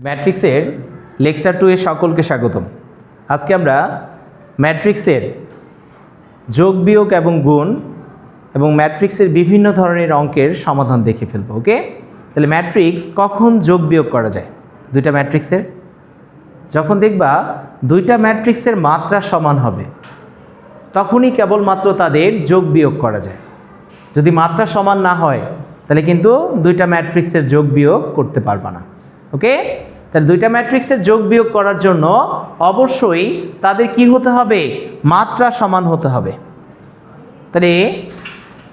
ম্যাট্রিক্সের লেকচার 2 এ সকলকে স্বাগতম। আজকে আমরা ম্যাট্রিক্সের যোগ বিয়োগ এবং গুণ এবং ম্যাট্রিক্সের বিভিন্ন ধরনের অঙ্কের সমাধান দেখে ফেলবো। ওকে, তাহলে ম্যাট্রিক্স কখন যোগ বিয়োগ করা যায়? দুইটা ম্যাট্রিক্সের যখন দেখবা দুইটা ম্যাট্রিক্সের মাত্রা সমান হবে তখনই কেবলমাত্র তাদের যোগ বিয়োগ করা যায়। যদি মাত্রা সমান না হয় তাহলে কিন্তু দুইটা ম্যাট্রিক্সের যোগ বিয়োগ করতে পারবা না। ওকে, তাহলে দুইটা ম্যাট্রিক্সের যোগ বিয়োগ করার জন্য অবশ্যই তাদের কি হতে হবে? মাত্রা সমান হতে হবে। তাহলে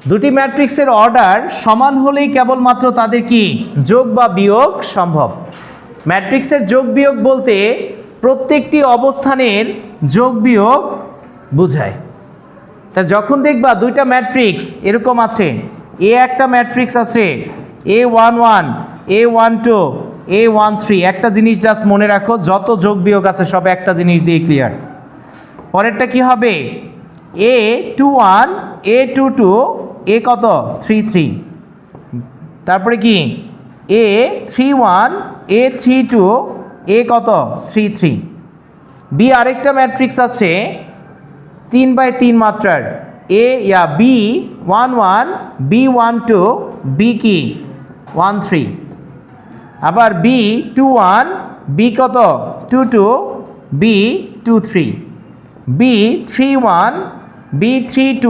দুটি ম্যাট্রিক্সের অর্ডার সমান হলেই কেবলমাত্র তাদের কি যোগ বা বিয়োগ সম্ভব। ম্যাট্রিক্সের যোগ বিয়োগ বলতে প্রত্যেকটি অবস্থানের যোগ বিয়োগ বোঝায়। তা যখন দেখবা দুইটা ম্যাট্রিক্স এরকম আছে, এ একটা ম্যাট্রিক্স আছে A11 A12 A13, একটা জিনিস জাস্ট মনে রাখো, যত যোগ বিয়োগ আছে সব একটা জিনিস দিয়ে ক্লিয়ার। পরেরটা কি হবে? A21 A22 A কত 33, তারপরে কি A31 A32 A কত 33। বি আরেকটা ম্যাট্রিক্স আছে 3x3 মাত্রার, B11 B12 B কি 13, আবার B21 B কত 22 B23, B31 B32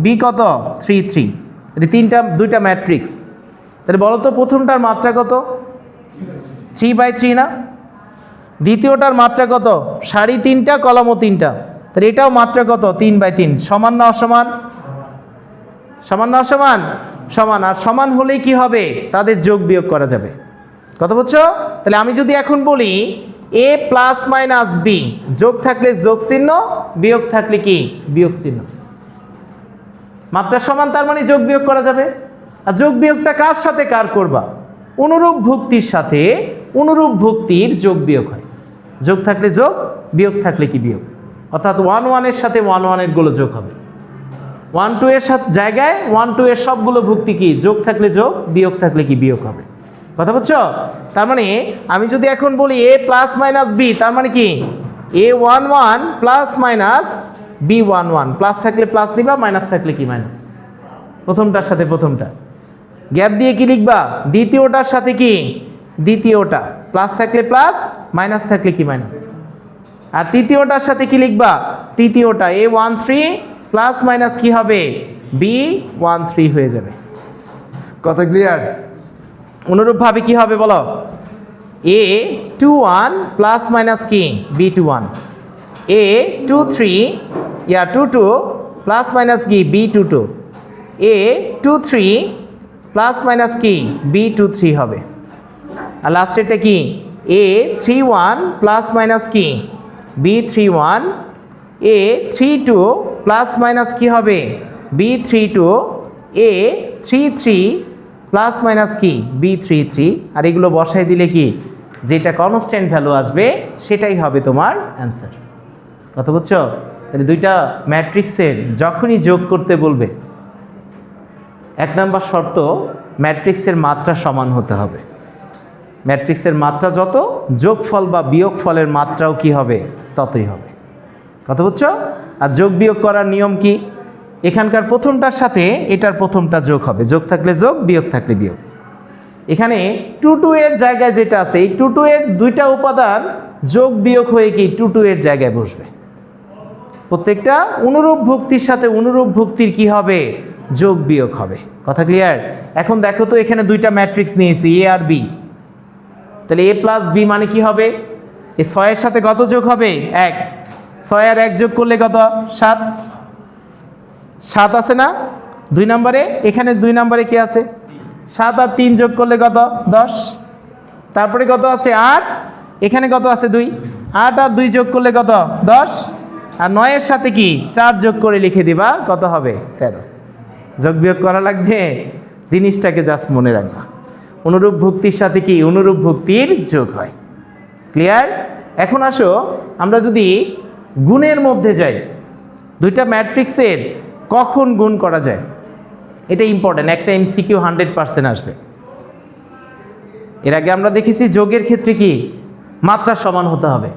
B কত 33। এটা দুইটা ম্যাট্রিক্স। তাহলে বলো তো প্রথমটার মাত্রা কত? 3x3 না? দ্বিতীয়টার মাত্রা কত? 3.5টা কলমও 3টা। তাহলে এটাও মাত্রা কত? 3x3। সমান না অসমান? সমান না অসমান? সমান। আর সমান হলেই কি হবে? তাদের যোগ বিয়োগ করা যাবে। কথা বুঝছো? তাহলে আমি যদি এখন বলি A প্লাস মাইনাস B, যোগ থাকলে যোগ চিহ্ন, বিয়োগ থাকলে কি বিয়োগ চিহ্ন। মাত্রা সমান, তার মানে যোগ বিয়োগ করা যাবে। আর যোগ বিয়োগটা কার সাথে কার করবা? অনুরূপ ভুক্তির সাথে অনুরূপ ভুক্তির যোগ বিয়োগ হয়। যোগ থাকলে যোগ, বিয়োগ থাকলে কি বিয়োগ। অর্থাৎ 1 এর সাথে 1 এর গুলো যোগ হবে, 1 2 এর সাথে জায়গায় 1 2 এর সবগুলো ভুক্তি কি যোগ থাকলে যোগ, বিয়োগ থাকলে কি বিয়োগ হবে। কথা বুঝছো? তার মানে আমি যদি এখন বলি A প্লাস মাইনাস B, তার মানে কি A11 plus minus B11, plus থাকলে প্লাস দিবা, মাইনাস থাকলে কি মাইনাস। প্রথমটার সাথে প্রথমটা গ্যাপ দিয়ে কি লিখবা? দ্বিতীয়টার সাথে কি দ্বিতীয়টা, প্লাস থাকলে প্লাস, মাইনাস থাকলে কি মাইনাস। আর তৃতীয়টার সাথে কি লিখবা? তৃতীয়টা A13 প্লাস মাইনাস কি হবে? B13 হয়ে যাবে। কথা ক্লিয়ার? অনুরূপভাবে কি হবে বলো? A21 প্লাস মাইনাস কি B21, A23 22 প্লাস মাইনাস কি B22, A23 প্লাস মাইনাস কি B23 হবে। আর লাস্টেরটা কি A31 প্লাস মাইনাস কি B31, A32 প্লাস মাইনাস কি হবে B32, A33 প্লাস মাইনাস কি B33। আর এগুলো বসাই দিলে কি যেটা কনস্ট্যান্ট ভ্যালু আসবে সেটাই হবে তোমার অ্যান্সার। কথা বুঝছো? তাহলে দুইটা ম্যাট্রিক্সের যখনই যোগ করতে বলবে, 1 নম্বর শর্ত ম্যাট্রিক্সের মাত্রা সমান হতে হবে। ম্যাট্রিক্সের মাত্রা যত, যোগফল বা বিয়োগফলের মাত্রাও কি হবে ততই হবে। কথা বুঝছো? আর যোগ বিয়োগ করার নিয়ম কি? এখানকার প্রথমটার সাথে এটার প্রথমটা যোগ হবে, যোগ থাকলে যোগ, বিয়োগ থাকলে বিয়োগ। এখানে 2 2 এর জায়গায় যেটা আছে, এই 2 2 এর দুইটা উপাদান যোগ বিয়োগ হয়ে কি 2 2 এর জায়গায় বসবে। প্রত্যেকটা অনুরূপ ভুক্তির সাথে অনুরূপ ভুক্তির কি হবে? যোগ বিয়োগ হবে। কথা ক্লিয়ার? এখন দেখো তো, এখানে দুইটা ম্যাট্রিক্স নিয়েছি A আর B। তাহলে A প্লাস B মানে কি হবে? এই 6 এর সাথে কত যোগ হবে? 1। 6 আর 1 যোগ করলে কত? 7। 7 আছে না 2 নম্বরে? এখানে 2 নম্বরে কি আছে? 7 আর 3 যোগ করলে কত? 10। তারপরে কত আছে? 8। এখানে কত আছে? 2। 8 আর 2 যোগ করলে কত? 10। আর 9 এর সাথে কি 4 যোগ করে লিখে দিবা, কত হবে? 13। যোগ বিয়োগ করা লাগবে, জিনিসটাকে জাস্ট মনে রাখবা। অনুরূপ ভুক্তির সাথে কি অনুরূপ ভুক্তির যোগ হয়। ক্লিয়ার? এখন আসো আমরা যদি গুণের মধ্যে যাই, দুইটা ম্যাট্রিক্সের কখন গুণ করা যায় এটা ইম্পর্টেন্ট। একটা MCQ 100% আসবে। এর আগে আমরা দেখেছি যোগের ক্ষেত্রে কি মাত্রা সমান হতে হবে,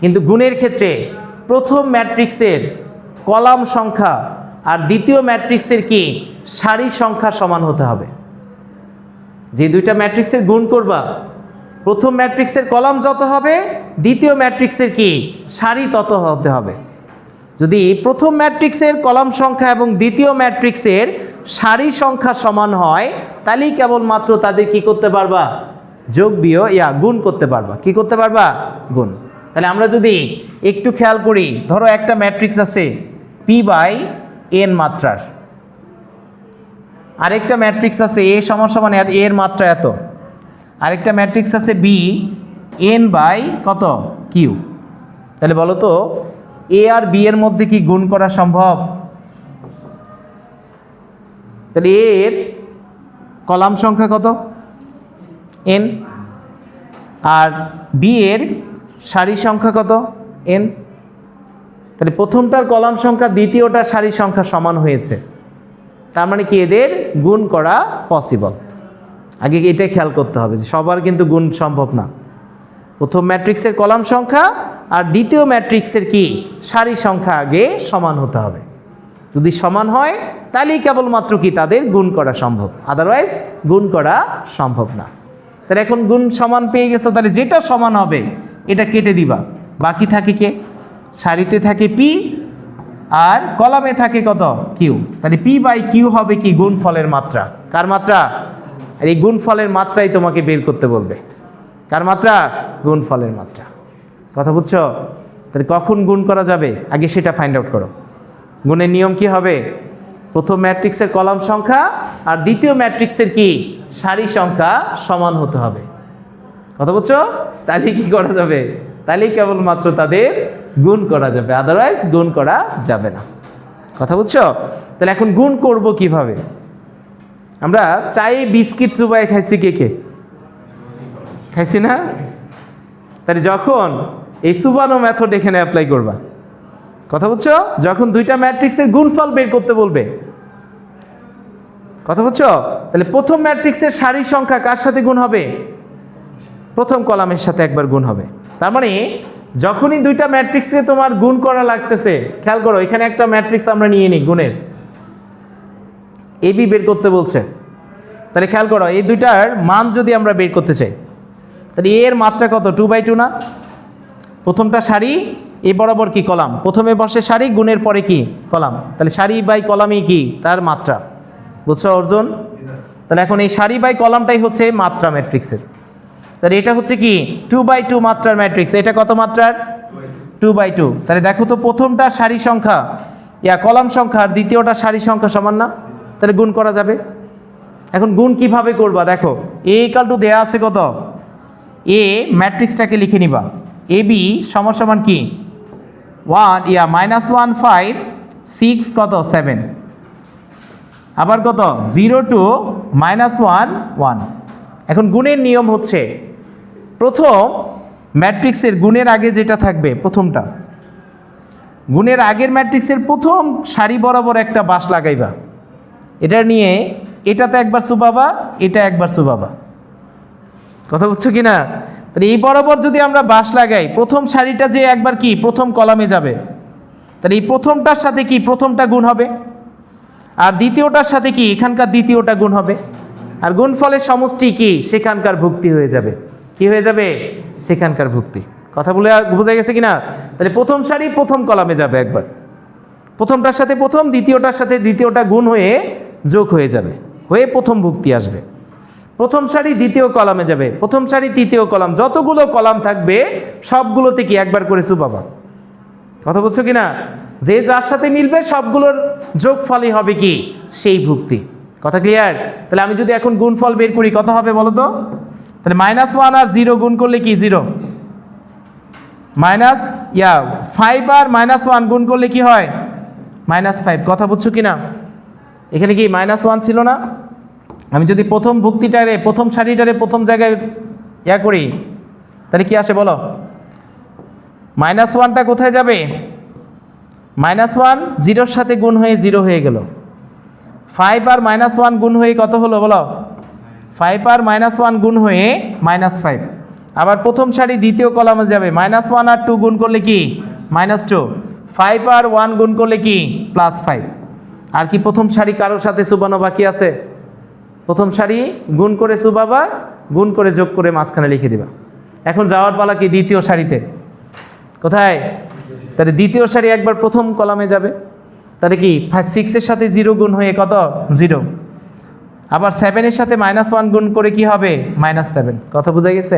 কিন্তু গুণের ক্ষেত্রে প্রথম ম্যাট্রিক্সের কলাম সংখ্যা আর দ্বিতীয় ম্যাট্রিক্সের কি সারি সংখ্যা সমান হতে হবে। যে দুইটা ম্যাট্রিক্সের গুণ করবা, প্রথম ম্যাট্রিক্সের কলাম যত হবে দ্বিতীয় ম্যাট্রিক্সের কি সারি তত হতে হবে। যদি প্রথম ম্যাট্রিক্সের কলাম সংখ্যা এবং দ্বিতীয় ম্যাট্রিক্সের সারি সংখ্যা সমান হয়, তাহলেই কেবলমাত্র তাদের কি করতে পারবা, যোগ বিয়োগ গুণ করতে পারবা। কি করতে পারবা? গুণ। তাহলে আমরা যদি একটু খেয়াল করি, ধরো একটা ম্যাট্রিক্স আছে p/n মাত্রার, আরেকটা ম্যাট্রিক্স আছে a = এর মাত্রা এত, আরেকটা ম্যাট্রিক্স আছে b n/কত q। তাহলে বলো তো a আর b এর মধ্যে কি গুণ করা সম্ভব? তাহলে a এর কলাম সংখ্যা কত? n। আর b এর সারি সংখ্যা কত? n। তাহলে প্রথমটার কলাম সংখ্যা দ্বিতীয়টার সারি সংখ্যা সমান হয়েছে, তার মানে কি এদের গুণ করা পসিবল। আগে এটাই খেয়াল করতে হবে যে সবার কিন্তু গুণ সম্ভব না। প্রথম ম্যাট্রিক্সের কলাম সংখ্যা আর দ্বিতীয় ম্যাট্রিক্সের কি সারি সংখ্যা আগে সমান হতে হবে। যদি সমান হয় তাহলেই কেবলমাত্র কি তাদের গুণ করা সম্ভব, আদারওয়াইজ গুণ করা সম্ভব না। তাহলে এখন গুণ সমান পেয়ে গেছো, তাহলে যেটা সমান হবে এটা কেটে দিবা, বাকি থাকে কে? সারিতে থাকে p আর কলামে থাকে কত? q। তাহলে p/q হবে কি গুণফলের মাত্রা। কার মাত্রা? আর এই গুণফলের মাত্রাই তোমাকে বের করতে বলবে। কার মাত্রা? গুণফলের মাত্রা। কথা বুঝছো? তাহলে কখন গুণ করা যাবে আগে সেটা ফাইন্ড আউট করো। গুণের নিয়ম কি হবে? প্রথম ম্যাট্রিক্সের কলাম সংখ্যা আর দ্বিতীয় ম্যাট্রিক্সের কি সারি সংখ্যা সমান হতে হবে। কথা বুঝছো? তাহলে কি করা যাবে? তাহলেই কেবলমাত্র তাদের গুণ করা যাবে, আদারওয়াইজ গুণ করা যাবে না। কথা বুঝছো? তাহলে এখন গুণ করব কিভাবে? আমরা চায়ে বিস্কিট চুবাই খাইছি, কে কে খাইছি না? তাহলে যখন এই চুবানো মেথড এখানে অ্যাপ্লাই করবা, কথা বুঝছো, যখন দুইটা ম্যাট্রিক্সের গুণফল বের করতে বলবে, কথা বুঝছো, তাহলে প্রথম ম্যাট্রিক্সের সারি সংখ্যা কার সাথে গুণ হবে? প্রথম কলামের সাথে একবার গুণ হবে। তার মানে যখনই দুইটা ম্যাট্রিক্সে তোমার গুণ করা লাগতেছে, খেয়াল করো এখানে একটা ম্যাট্রিক্স আমরা নিয়ে নিই গুণের, এবি বের করতে বলছে। তাহলে খেয়াল করো এই দুইটার মান যদি আমরা বের করতে চাই, তাহলে এ এর মাত্রা কত? 2/2 না? প্রথমটা সারি, এ বরাবর কি কলাম, প্রথমে বসে সারি, গুণের পরে কি কলাম, তাহলে সারি বাই কলামই কি তার মাত্রা। বুঝছো অর্জুন? তাহলে এখন এই সারি বাই কলামটাই হচ্ছে মাত্রা ম্যাট্রিক্সের। তাহলে এটা হচ্ছে কি 2/2 মাত্রার ম্যাট্রিক্স। এটা কত মাত্রার? 2/2। তাহলে দেখো তো প্রথমটা সারি সংখ্যা কলাম সংখ্যা আর দ্বিতীয়টা সারি সংখ্যা সমান না? তাহলে গুণ করা যাবে। এখন গুণ কিভাবে করবা? দেখো a = দেয়া আছে কত, এ ম্যাট্রিক্সটাকে লিখে নিবা, ab সমান কি 1 -1 5 6 কত 7, আবার কত 0 2 -1 1। এখন গুণের নিয়ম হচ্ছে প্রথম ম্যাট্রিক্সের গুণের আগে যেটা থাকবে, প্রথমটা গুণের আগের ম্যাট্রিক্সের প্রথম সারি বরাবর একটা বাঁশ লাগাইবা, এটা নিয়ে এটাতে একবার চুবাবা, এটা একবার চুবাবা। কথা বুঝছো কি না? তাহলে এই বরাবর যদি আমরা বাঁশ লাগাই, প্রথম সারিটা যে একবার কি প্রথম কলামে যাবে, তাহলে এই প্রথমটার সাথে কি প্রথমটা গুণ হবে, আর দ্বিতীয়টার সাথে কি এখানকার দ্বিতীয়টা গুণ হবে, আর গুণফলের সমষ্টি কি সেখানকার ভুক্তি হয়ে যাবে। কি হয়ে যাবে? সেখানকার ভুক্তি। কথা বলে বোঝা গেছে কিনা? তাহলে প্রথম সারি প্রথম কলামে যাবে একবার, প্রথমটার সাথে প্রথম, দ্বিতীয়টার সাথে দ্বিতীয়টা গুণ হয়ে যোগ হয়ে যাবে, হয়ে প্রথম ভুক্তি আসবে। প্রথম সারি দ্বিতীয় কলামে যাবে, প্রথম সারি তৃতীয় কলাম, যতগুলো কলাম থাকবে সবগুলোতে কি একবার করে চুবাবা। কথা বলছো কিনা? যে যার সাথে মিলবে সবগুলোর যোগফলই হবে কি সেই ভুক্তি। কথা ক্লিয়ার? তাহলে আমি যদি এখন গুণফল বের করি কত হবে বলো তো? তাহলে -1 আর 0 গুণ করলে কি 0, -5 আর -1 গুণ করলে কি হয় -5। কথা বুঝছো কিনা? এখানে কি -1 ছিল না? আমি যদি প্রথম ভুক্তিটারে প্রথম সারিটারে প্রথম জায়গায় করি, তাহলে কি আসে বলো? -1টা কোথায় যাবে? -1 0-র সাথে গুণ হয়ে 0 হয়ে গেল। 5 আর -1 গুণ হয়ে কত হলো বলো? 5 আর -1 গুণ হয়ে -5। আবার প্রথম সারি দ্বিতীয় কলামে যাবে, -1 আর 2 গুণ করলে কি -2, 5 আর 1 গুণ করলে কি +5। আর কি প্রথম সারি কারোর সাথে চুবানো বাকি আছে? প্রথম সারি গুণ করে চুবাবা, গুণ করে যোগ করে মাঝখানে লিখে দিবা। এখন যাওয়ার পালা কি দ্বিতীয় সারিতে। কোথায়? তাহলে দ্বিতীয় সারি একবার প্রথম কলামে যাবে, তাহলে কি 6 এর সাথে 0 গুণ হয়ে কত 0, আবার 7 এর সাথে -1 গুণ করে কি হবে -7। কথা বোঝা গেছে?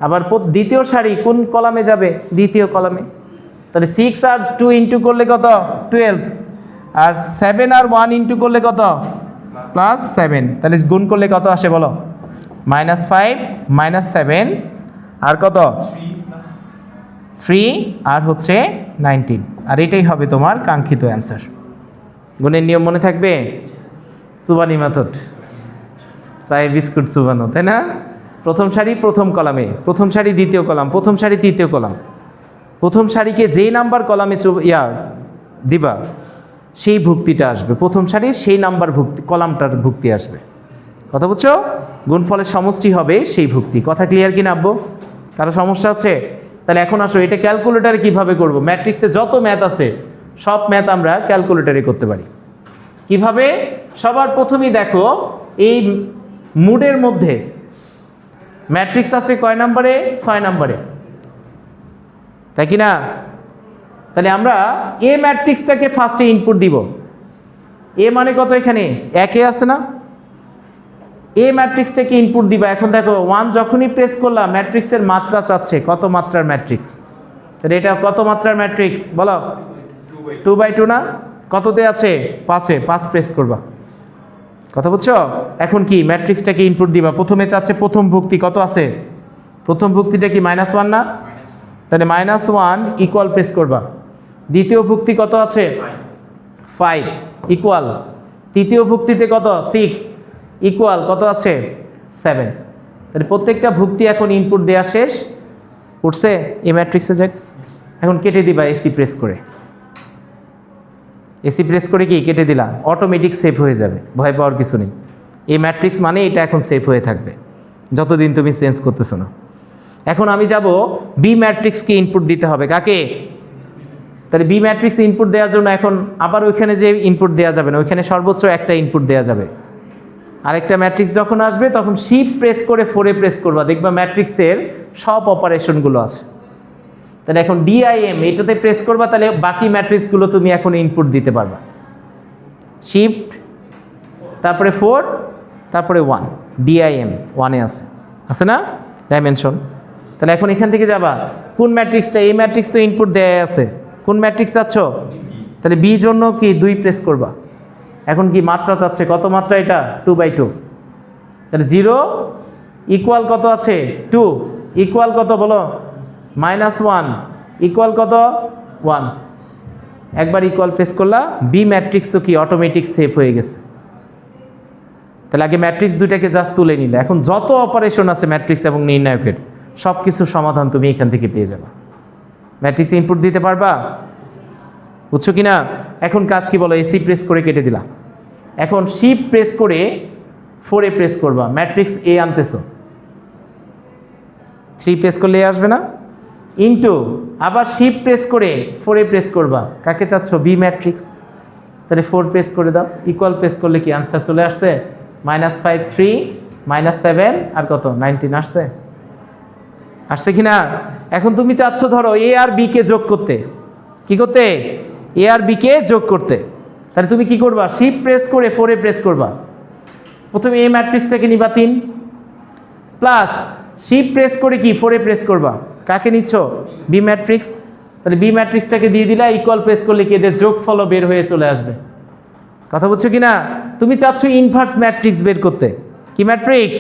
আবার দ্বিতীয় সারি কোন কলামে যাবে? দ্বিতীয় কলামে। তাহলে 6 আর 2 ইন্টু করলে কত 12, আর 7 আর 1 ইন্টু করলে কত +7। তাহলে গুণ করলে কত আসে বলো? -5 -7 আর কত 3 আর হচ্ছে 19। আর এটাই হবে তোমার কাঙ্ক্ষিত অ্যান্সার। গুণের নিয়ম মনে থাকবে? সুবানি মেথড, চাই বিস্কুট চুবানো, তাই না? প্রথম সারি প্রথম কলামে, প্রথম সারি দ্বিতীয় কলাম, প্রথম সারি তৃতীয় কলাম। প্রথম সারিকে যেই নাম্বার কলামে দিবা সেই ভুক্তিটা আসবে, প্রথম সারির সেই নাম্বার ভুক্তি কলামটার ভুক্তি আসবে। কথা বুঝছো? গুণফলের সমষ্টি হবে সেই ভুক্তি। কথা ক্লিয়ার কি না আব্বু? কারো সমস্যা আছে? তাহলে এখন আসো, এটা ক্যালকুলেটারে কিভাবে করব? ম্যাট্রিক্সে যত ম্যাথ আছে সব ম্যাথ আমরা ক্যালকুলেটারে করতে পারি। কিভাবে? সবার প্রথমেই দেখো, এই মুডের মধ্যে ম্যাট্রিক্স আছে কয় নম্বরে? 6 নম্বরে, তাই কি না? তাহলে আমরা এ ম্যাট্রিক্সটাকে ফার্স্টে ইনপুট দিব। এ মানে কত? এখানে 1 আছে না? এ ম্যাট্রিক্সটাকে ইনপুট দিবা। এখন দেখো 1 যখনই প্রেস করলাম ম্যাট্রিক্সের মাত্রা চাচ্ছে, কত মাত্রার ম্যাট্রিক্স? তাহলে এটা কত মাত্রার ম্যাট্রিক্স বলো? 2/2 না? কততে আছে? 5-এ, 5 প্রেস করবা। কথা বুঝছো? এখন কি ম্যাট্রিক্সটাকে ইনপুট দিবা। প্রথমে চাচ্ছে প্রথম ভুক্তি কত আছে? প্রথম ভুক্তিটা কি -1 না? তাহলে -1 ইকুয়াল প্রেস করবা। দ্বিতীয় ভুক্তি কত আছে? 5 ইকুয়াল। তৃতীয় ভুক্তিতে কত? 6 ইকুয়াল কত আছে? 7। তাহলে প্রত্যেকটা ভুক্তি এখন ইনপুট দেওয়া শেষ, উঠছে এই ম্যাট্রিক্সে যাক। এখন কেটে দিবা এসি প্রেস করে। এসি প্রেস করে কি কেটে দিলা, অটোমেটিক সেভ হয়ে যাবে, ভয় পাওয়ার কিছু নেই। এই ম্যাট্রিক্স মানে এটা এখন সেভ হয়ে থাকবে যতদিন তুমি চেঞ্জ করতেছো না। এখন আমি যাব বি ম্যাট্রিক্সকে ইনপুট দিতে হবে। কাকে? তাহলে বি ম্যাট্রিক্স ইনপুট দেওয়ার জন্য এখন আবার ওইখানে যে ইনপুট দেওয়া যাবে না, ওইখানে সর্বোচ্চ একটা ইনপুট দেওয়া যাবে। আরেকটা ম্যাট্রিক্স যখন আসবে তখন শিফট প্রেস করে 4-এ প্রেস করবা, দেখবা ম্যাট্রিক্সের সব অপারেশনগুলো আছে। তাহলে এখন ডিআইএম এটাতে প্রেস করবা, তাহলে বাকি ম্যাট্রিক্সগুলো তুমি এখন ইনপুট দিতে পারবা। শিফট তারপরে 4 তারপরে 1, ডিআইএম 1-এ আছে না ডাইমেনশন। তাহলে এখন এখান থেকে যাবা কোন ম্যাট্রিক্সটা? এই ম্যাট্রিক্স তো ইনপুট দেয়া আছে, কোন ম্যাট্রিক্স চাচ্ছ? তাহলে বি জন্য কি 2 প্রেস করবা। এখন কি মাত্রা চাচ্ছে, কত মাত্রা এটা? 2/2। তাহলে 0 ইকুয়াল কত আছে? 2 ইকুয়াল কত বলো? -1 ইকুয়াল কত? 1। একবার ইকুয়াল প্রেস করলা, বি ম্যাট্রিক্সও কি অটোমেটিক সেভ হয়ে গেছে। তাহলে আগে ম্যাট্রিক্স দুটাকে জাস্ট তুলে নিলে, এখন যত অপারেশন আছে ম্যাট্রিক্স এবং নির্ণায়কের সব কিছুর সমাধান তুমি এখান থেকে পেয়ে যাবে। ম্যাট্রিক্স ইনপুট দিতে পারবা, বুঝছো কি না? এখন কাজ কি বলো? এসি প্রেস করে কেটে দিলা। এখন শিফট প্রেস করে 4-এ প্রেস করবা, ম্যাট্রিক্স এ আনতেছো। 3 প্রেস করলে আসবে না? ইনটু আবার শিফট প্রেস করে 4-এ প্রেস করবা, কাকে চাচ্ছ? B matrix. তাহলে 4 প্রেস করে দাও, ইকুয়াল প্রেস করলে কি আনসার চলে আসছে? -5 3 -7 আর কত 19 আসছে কি না? এখন তুমি চাচ্ছ ধরো এ আর বি কে যোগ করতে। কি করতে? এ আর বি কে যোগ করতে। তাহলে তুমি কি করবা? শিফট প্রেস করে 4-এ প্রেস করবা। প্রথমে এই ম্যাট্রিক্সটাকে নিবা 3 প্লাস শিফট প্রেস করে কি 4-এ প্রেস করবা, কাকে নিচ্ছ? B matrix. তাহলে বি ম্যাট্রিক্সটাকে দিয়ে দিলা, ইকুয়াল প্রেস করলে কি এদের যোগফলও বের হয়ে চলে আসবে। কথা বুঝছো কি না? তুমি চাচ্ছ ইনভার্স ম্যাট্রিক্স বের করতে। কি ম্যাট্রিক্স?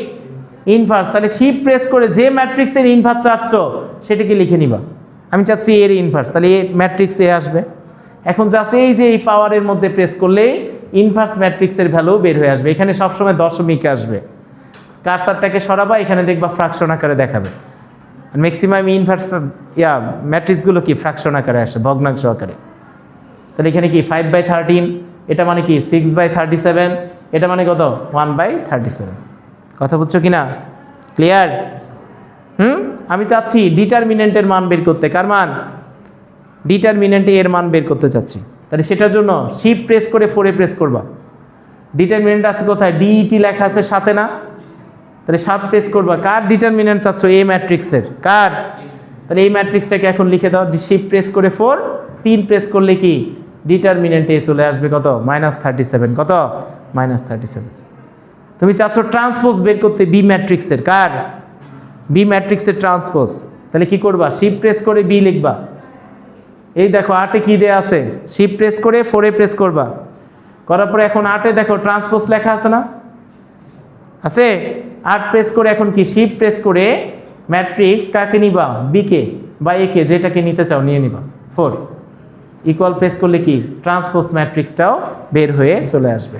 ইনভার্স। তাহলে শিফট প্রেস করে যে ম্যাট্রিক্সের ইনভার্স চাচ্ছ সেটাকে লিখে নিবা। আমি চাচ্ছি এর ইনভার্স, তাহলে এ ম্যাট্রিক্স এ আসবে। এখন জাস্ট এই যে এই পাওয়ারের মধ্যে প্রেস করলে ইনভার্স ম্যাট্রিক্সের ভ্যালু বের হয়ে আসবে। এখানে সবসময় দশমিক আসবে। কার্সারটাকে সরাবা, এখানে দেখবা ফ্র্যাকশন আকারে দেখাবে। ম্যাক্সিমাম ইনভার্স ম্যাট্রিক্সগুলো কি ফ্র্যাকশন আকারে আসে, ভগ্নাংশ আকারে। তাহলে এখানে কি 5/13, এটা মানে কি 6/37, এটা মানে কত 1/37। কথা বুঝছো কি না? ক্লিয়ার? আমি চাচ্ছি ডিটারমিনেন্টের মান বের করতে। কার মান? ডিটারমিনেন্টে এর মান বের করতে চাচ্ছি। তাহলে সেটার জন্য শিফট প্রেস করে 4 প্রেস করবা। ডিটারমিনেন্ট আছে কোথায়? ডিইটি লেখা আছে সাথে না? তাহলে 7 প্রেস করবা। কার ডিটারমিনেন্ট চাচ্ছ? এ ম্যাট্রিক্সের। কার? তাহলে এই ম্যাট্রিক্সটাকে এখন লিখে দাও। শিফট প্রেস করে 4, 3 প্রেস করলে কি ডিটারমিনেন্টে চলে আসবে কত? -37। কত? -37। তুমি চাচ্ছ ট্রান্সপোজ বের করতে বি ম্যাট্রিক্সের। কার? বি ম্যাট্রিক্সের ট্রান্সপোজ। তাহলে কি করবা? শিফট প্রেস করে বি লিখবা। এই দেখো 8-এ কি দেয়া আছে? শিফট প্রেস করে 4 প্রেস করবা। করার পরে এখন 8-এ দেখো ট্রান্সপোজ লেখা আছে না? আছে? 8 প্রেস করে এখন কি শিফট প্রেস করে ম্যাট্রিক্স কাকে নিবা? বি কে বা এ কে, যেটাকে নিতে চাও নিয়ে নিবা। 4 ইকুয়াল প্রেস করলে কি ট্রান্সপোজ ম্যাট্রিক্সটাও বের হয়ে চলে আসবে।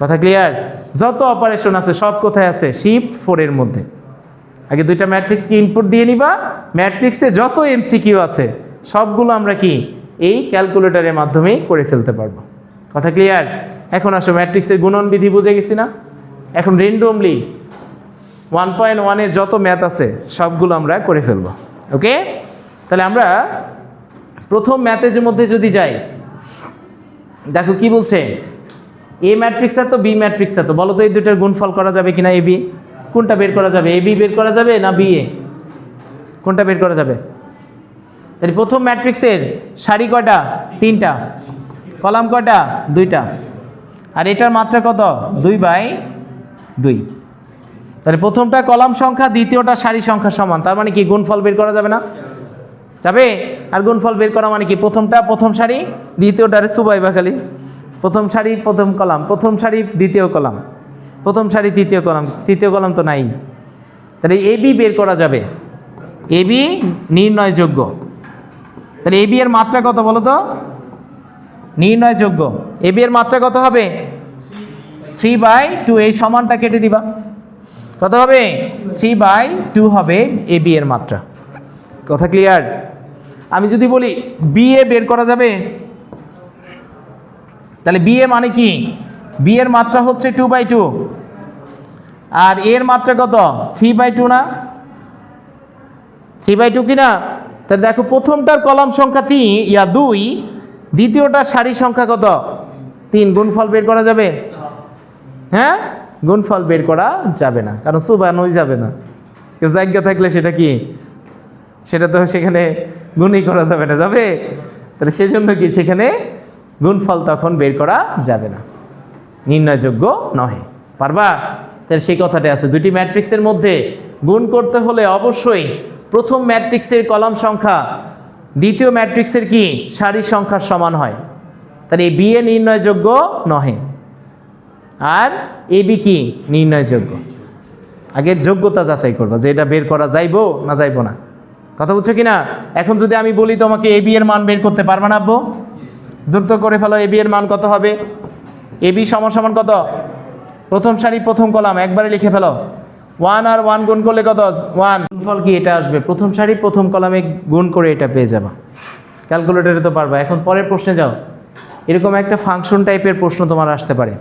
কথা ক্লিয়ার? যত অপারেশন আছে সব কোথায় আছে? শিফট 4 এর মধ্যে। আগে দুইটা ম্যাট্রিক্সকে ইনপুট দিয়ে নিবা। ম্যাট্রিক্সে যত এমসিকিউ আছে সবগুলো আমরা কি এই ক্যালকুলেটরের মাধ্যমেই করে ফেলতে পারবো। কথা ক্লিয়ার? এখন আসো ম্যাট্রিক্সের গুণন বিধি বুঝে গেছি না? এখন র্যান্ডমলি 1.1 এর যত ম্যাথ আছে সবগুলো আমরা করে ফেলবো। ওকে, তাহলে আমরা প্রথম ম্যাথের মধ্যে যদি যাই, দেখো কি বলছে? এ ম্যাট্রিক্স এত, বি ম্যাট্রিক্স এত। বলো তো এই দুইটার গুণফল করা যাবে কিনা? এ বি কোনটা বের করা যাবে? এ বি বের করা যাবে না বি এ? কোনটা বের করা যাবে? তাহলে প্রথম ম্যাট্রিক্সের সারি কয়টা? 3টা। কলাম কয়টা? 2টা। আর এটার মাত্রা কত? 2/2। তাহলে প্রথমটা কলাম সংখ্যা, দ্বিতীয়টা সারি সংখ্যা সমান। তার মানে কি গুণফল বের করা যাবে না? যাবে। আর গুণফল বের করা মানে কি? প্রথমটা প্রথম সারি, দ্বিতীয়টারে সুবাইবা খালি। প্রথম সারি প্রথম কলাম, প্রথম সারি দ্বিতীয় কলাম, প্রথম সারি তৃতীয় কলাম, তৃতীয় কলাম তো নাই। তাহলে এ বি বের করা যাবে। A B নির্ণয়যোগ্য। তাহলে এ বি এর মাত্রা কত বলো তো? নির্ণয়যোগ্য। এ বি এর মাত্রা কত হবে? 3/2। এই সমানটা কেটে দিবা। কত হবে? 3/2 হবে এ বি এর মাত্রা। কথা ক্লিয়ার? আমি যদি বলি বি এ বের করা যাবে, তাহলে বি এ মানে কি? বি এর মাত্রা হচ্ছে 2/2 আর এর মাত্রা কত? 3/2 না? 3/2 কি না? তাহলে দেখো প্রথমটার কলাম সংখ্যা 2, দ্বিতীয়টার সারি সংখ্যা কত? 3। গুণফল বের করা যাবে? হ্যাঁ, গুণফল বের করা যাবে না, কারণ সুবানোই যাবে না। কেউ জায়গা থাকলে সেটা কি? সেটা তো সেখানে গুণই করা যাবে না। যাবে? তাহলে সেজন্য কি সেখানে গুণফল তখন বের করা যাবে না, নির্ণয়যোগ্য নহে। পারবা? তাহলে সেই কথাটা আছে। দুটি ম্যাট্রিক্সের মধ্যে গুণ করতে হলে অবশ্যই প্রথম ম্যাট্রিক্সের কলাম সংখ্যা দ্বিতীয় ম্যাট্রিক্সের কি সারি সংখ্যার সমান হয়। তাহলে এই বি এ নির্ণয়যোগ্য নহে, আর এ বি কি নির্ণয়যোগ্য। আগে যোগ্যতা যাচাই করবা যে এটা বের করা যাইবো না যাইবো না। কথা বুঝছো কিনা? এখন যদি আমি বলি তোমাকে এ বি এর মান বের করতে পারবা না আব্বু? দ্রুত করে ফেলো। এ বি এর মান কত হবে? এ বি সমান কত? প্রথম সারি প্রথম কলাম একবারে লিখে ফেলো। 1 আর 1 গুণ করলে কত? 1। গুণফল কি এটা আসবে? প্রথম সারি প্রথম কলামে গুণ করে এটা পেয়ে যাবা। ক্যালকুলেটরে তো পারবা। এখন পরের প্রশ্নে যাও। এরকম একটা ফাংশন টাইপের প্রশ্ন তোমার আসতে পারে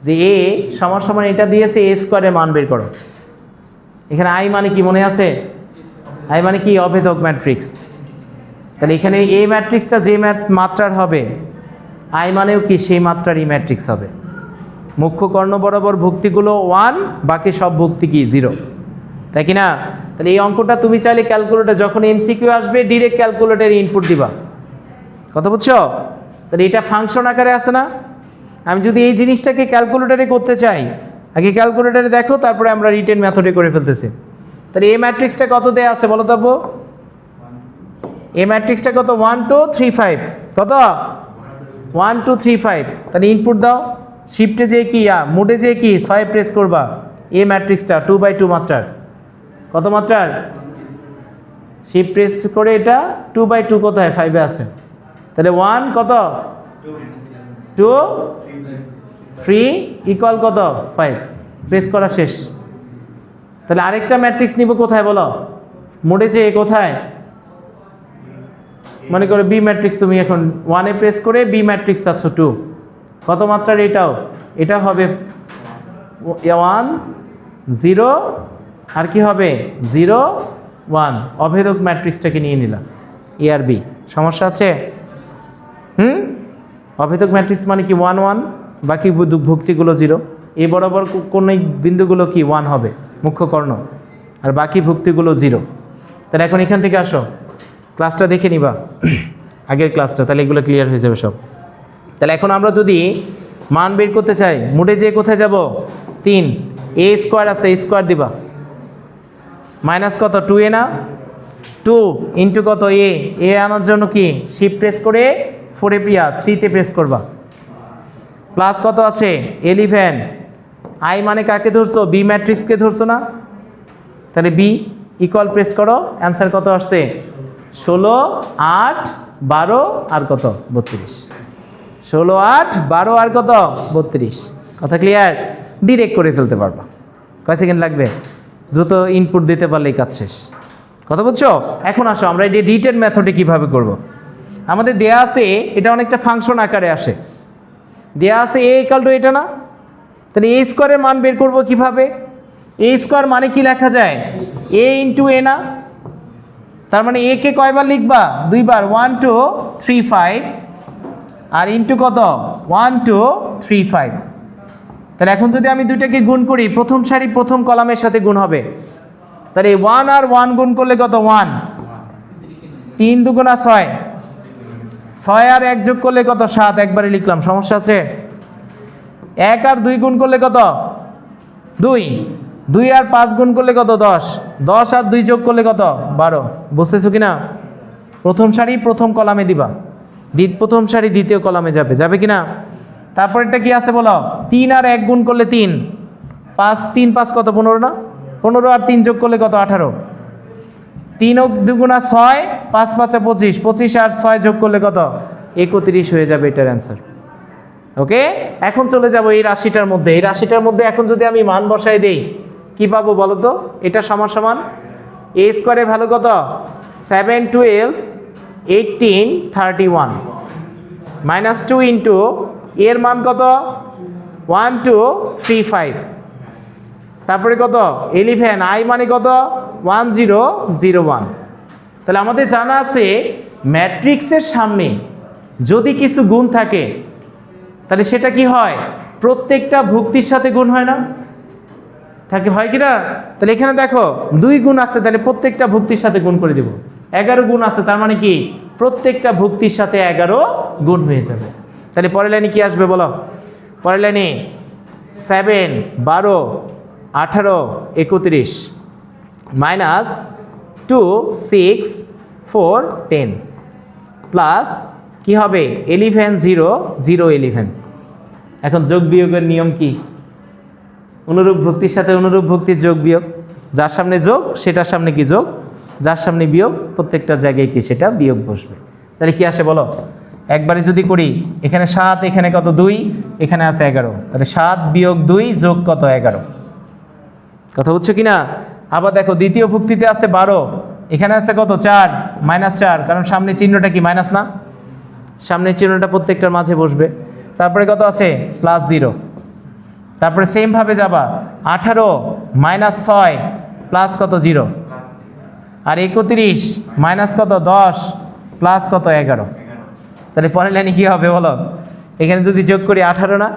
যে এ সমান এটা দিয়েছে, এ স্কোয়ারের মান বের করো। এখানে আই মানে কি মনে আছে? আই মানে কি? অভেদক ম্যাট্রিক্স। তাহলে এখানে এ ম্যাট্রিক্সটা যে মাত্রার হবে, আই মানেও কি সেই মাত্রারই ম্যাট্রিক্স হবে। মুখ্য কর্ণ বরাবর ভুক্তিগুলো 1, বাকি সব ভুক্তি কি 0, তাই কি না? তাহলে এই অঙ্কটা তুমি চাইলে ক্যালকুলেটর যখন এমসিকিউ আসবে ডিরেক্ট ক্যালকুলেটরে ইনপুট দিবা। কথা বুঝছো? তাহলে এটা ফাংশন আকারে আছে না? আমি যদি এই জিনিসটাকে ক্যালকুলেটরে করতে চাই, আগে ক্যালকুলেটরে দেখো, তারপরে আমরা রিটেন মেথডে করে ফেলতেছি। তাহলে এই ম্যাট্রিক্সটা কত দেয়া আছে বলো তো? এই ম্যাট্রিক্সটা কত? 1 2 3 5। কত? 1 2 3 5। তাহলে ইনপুট দাও। শিফটে যে কি মোডে যে কি 6 প্রেস করবা। এই ম্যাট্রিক্সটা 2/2 মাত্রার। কত মাত্রার? শিফট প্রেস করে এটা 2/2 কোথায়? 5-এ আছে। তাহলে 1 কত? 2 3 ইকুয়াল কত? 5। প্রেস করা শেষ। তাহলে আরেকটা ম্যাট্রিক্স নিব কোথায় বলো? মোডে যে কোথায়? মনে করো বি ম্যাট্রিক্স। তুমি এখন 1-এ প্রেস করে বি ম্যাট্রিক্স চাচ্ছ 2। কত মাত্রার? এটাও এটা হবে 1 0 আর কি হবে 0 1 অভেদক ম্যাট্রিক্সটাকে নিয়ে নিলাম এ আর বি সমস্যা আছে অভেদক ম্যাট্রিক্স মানে কি 1 1 বাকি ভুক্তিগুলো 0 এই বরাবর কোন বিন্দুগুলো কি 1 হবে মুখ্য কর্ণ আর বাকি ভুক্তিগুলো 0 তাহলে এখন এখান থেকে আসো ক্লাসটা দেখে নিবা আগের ক্লাসটা তাহলে এগুলো ক্লিয়ার হয়ে যাবে সব তাহলে এখন আমরা যদি মান বের করতে চাই মুডে যেয়ে কোথায় যাব 3 এ স্কোয়ার আছে এ স্কোয়ার দিবা মাইনাস কত 2a না 2 ইন্টু কত এ আনার জন্য কি শিফট প্রেস করে 4 3 তে প্রেস করবা প্লাস কত আছে 11 আই মানে কাকে ধরছো বি ম্যাট্রিক্সকে ধরছো না তাহলে বি ইকুয়াল প্রেস করো অ্যান্সার কত আসছে 16 8 12 আর কত 32 16 8 12 আর কত 32 কথা ক্লিয়ার ডিরেক্ট করে ফেলতে পারবা কয় সেকেন্ড লাগবে দ্রুত ইনপুট দিতে পারলেই কাজ শেষ কথা বুঝছো এখন আসো আমরা এই রিটেন মেথডে কিভাবে করব আমাদের দেয়া আছে এটা অনেকটা ফাংশন আকারে আসে দেয়া আছে এ ইকুয়াল টু এটা না তাহলে এ স্কোয়ারের মান বের করব কিভাবে এ স্কোয়ার মানে কি লেখা যায় এ ইন্টু এ না তার মানে এ কে কয়বার লিখবা দুইবার 1 2 3 5 আর ইন্টু কত 1 2 3 5 তাহলে এখন যদি আমি দুইটাকে গুণ করি প্রথম সারি প্রথম কলামের সাথে গুণ হবে তাহলে 1 আর 1 গুণ করলে কত 1 3 দুগুণা 6 6 আর 1 যোগ করলে কত 7 একবারে লিখলাম সমস্যা আছে 1 আর 2 গুণ করলে কত 2 2 আর 5 গুণ করলে কত 10 10 আর 2 যোগ করলে কত 12 বুঝতেছো কিনা প্রথম সারি প্রথম কলামে দিবা প্রথম সারি দ্বিতীয় কলামে যাবে কিনা তারপরেরটা কি আছে বলো 3 আর 1 গুণ করলে 3 5 3 5 কত 15 না 15 আর 3 যোগ করলে কত 18 3 ও 2 গুণা 6 5 5 25 25 আর 6 যোগ করলে কত 31 হয়ে যাবে এটার অ্যান্সার ওকে এখন চলে যাব এই রাশিটার মধ্যে এখন যদি আমি মান বসাই দেই কি পাবো বলো তো এটা সমান সমান এ স্কোয়ারে ভ্যালু কত 7 12 18 31 মাইনাস 2 ইন্টু এর মান কত 1 2 3 5 তারপরে কত 11 আই মানে কত 1001 তাহলে আমাদের জানা আছে ম্যাট্রিক্সের সামনে যদি কিছু গুণ থাকে তাহলে সেটা কি হয় প্রত্যেকটা ভুক্তির সাথে গুণ হয় না থাকে হয় কি না তাহলে এখানে দেখো 2 গুণ আছে তাহলে প্রত্যেকটা ভুক্তির সাথে গুণ করে দেব 11 গুণ আছে তার মানে কি প্রত্যেকটা ভুক্তির সাথে 11 গুণ হয়ে যাবে তাহলে পরের লাইনে কি আসবে বলো পরের লাইনে 7 12 18 31 মাইনাস 2 6 4 10 প্লাস কি হবে 11 0 0 11 এখন যোগ বিয়োগের নিয়ম কি অনুরূপ ভুক্তির সাথে অনুরূপ ভুক্তির যোগ বিয়োগ যার সামনে যোগ সেটার সামনে কি যোগ যার সামনে বিয়োগ প্রত্যেকটা জায়গায় কি সেটা বিয়োগ বসবে তাহলে কি আসে বলো একবারে যদি করি এখানে 7 এখানে কত 2 এখানে আছে 11 তাহলে 7 বিয়োগ 2 যোগ কত 11 কথা বুঝছো কিনা আবার দেখো দ্বিতীয় ভুক্তিতে আছে 12 এখানে আছে কত 4 মাইনাস 4 কারণ সামনে চিহ্নটা কি মাইনাস না সামনের চিহ্নটা প্রত্যেকটার মাঝে বসবে তারপরে কত আছে প্লাস 0 তারপরে সেম ভাবে যাবা 18 মাইনাস 6 প্লাস কত 0 আর 31 মাইনাস কত 10 প্লাস কত 11 তাহলে পরের লাইনে কি হবে বলো এখানে যদি যোগ করি 18 না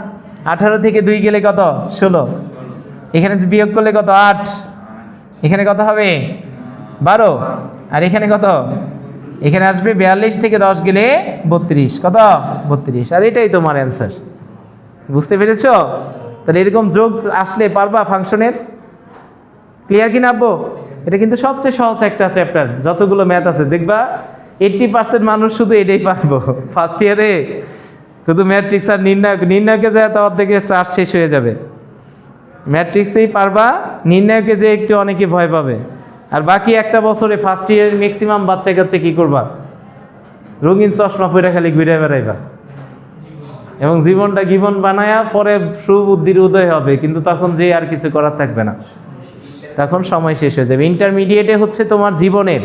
18 থেকে 2 গেলে কত 16 এখানে বিয়োগ করলে কত 8 এখানে কত হবে 12 আর এখানে কত এখানে আসবে 42 থেকে 10 গেলে 32 কত 32 আর এটাই তোমার অ্যান্সার বুঝতে পেরেছো তাহলে এরকম যোগ আসলে পারবা ফাংশনের ক্লিয়ার কি না আব্বু এটা কিন্তু সবচেয়ে সহজ একটা চ্যাপ্টার যতগুলো ম্যাথ আছে দেখবা 80% মানুষ শুধু এটাই পারবো ফার্স্ট ইয়ারে শুধু ম্যাট্রিক্স আর নির্ণয়কে যায় তো অর্ধেকে চার্জ শেষ হয়ে যাবে ম্যাট্রিক্সেই পারবা নির্ণয়কে যে একটু অনেকে ভয় পাবে আর বাকি একটা বছরে ফার্স্ট ইয়ারের ম্যাক্সিমাম বাচ্চা কাচ্চা কি করবা রঙিন চশমা পরে খালি ঘুরে বেড়াইবা এবং জীবনটা জীবন বানায়া পরে সুবুদ্ধির উদয় হবে কিন্তু তখন যে আর কিছু করার থাকবে না তখন সময় শেষ হয়ে যাবে ইন্টারমিডিয়েটে হচ্ছে তোমার জীবনের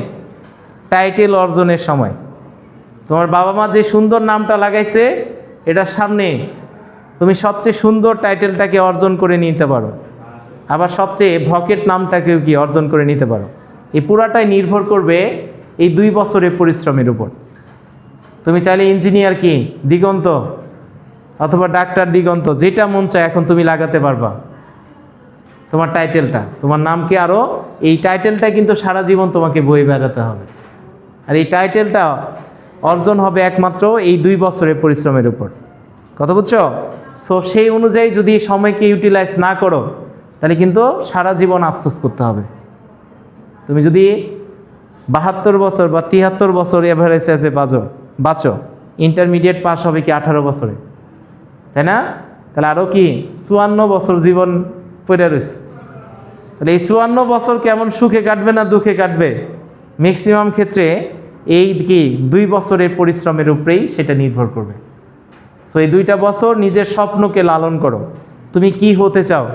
টাইটেল অর্জনের সময় তোমার বাবা মা যে সুন্দর নামটা লাগাইছে এটার সামনে তুমি সবচেয়ে সুন্দর টাইটেলটাকে অর্জন করে নিতে পারো, আবার সবচেয়ে ভকেট নামটাকেও কি অর্জন করে নিতে পারো। এই পুরাটাই নির্ভর করবে এই 2 বছরের পরিশ্রমের উপর। তুমি চাইলে ইঞ্জিনিয়ার কি দিগন্ত অথবা ডাক্তার দিগন্ত, যেটা মন চায় এখন তুমি লাগাতে পারবা তোমার টাইটেলটা, তোমার নামকে। আরও এই টাইটেলটা কিন্তু সারা জীবন তোমাকে বয়ে বেড়াতে হবে, আর এই টাইটেলটা অর্জন হবে একমাত্র এই 2 বছরের পরিশ্রমের উপর। কথা বুঝছো? সো সেই অনুযায়ী যদি সময়কে ইউটিলাইজ না করো তাহলে কিন্তু সারা জীবন আফসোস করতে হবে। তুমি যদি 72 বছর বা 73 বছর এভারেজ আছে বাঁচো, ইন্টারমিডিয়েট পাস হবে কি 18 বছরে, তাই না? তাহলে আরও কি 54 বছর জীবন পড়ে রয়েছে। তাহলে এই 54 বছর কেমন সুখে কাটবে না দুঃখে কাটবে, ম্যাক্সিমাম ক্ষেত্রে এই কি 2 বছরের পরিশ্রমের উপরেই সেটা নির্ভর করবে। তো এই 2টা বছর নিজের স্বপ্নকে লালন করো, তুমি কি হতে চাও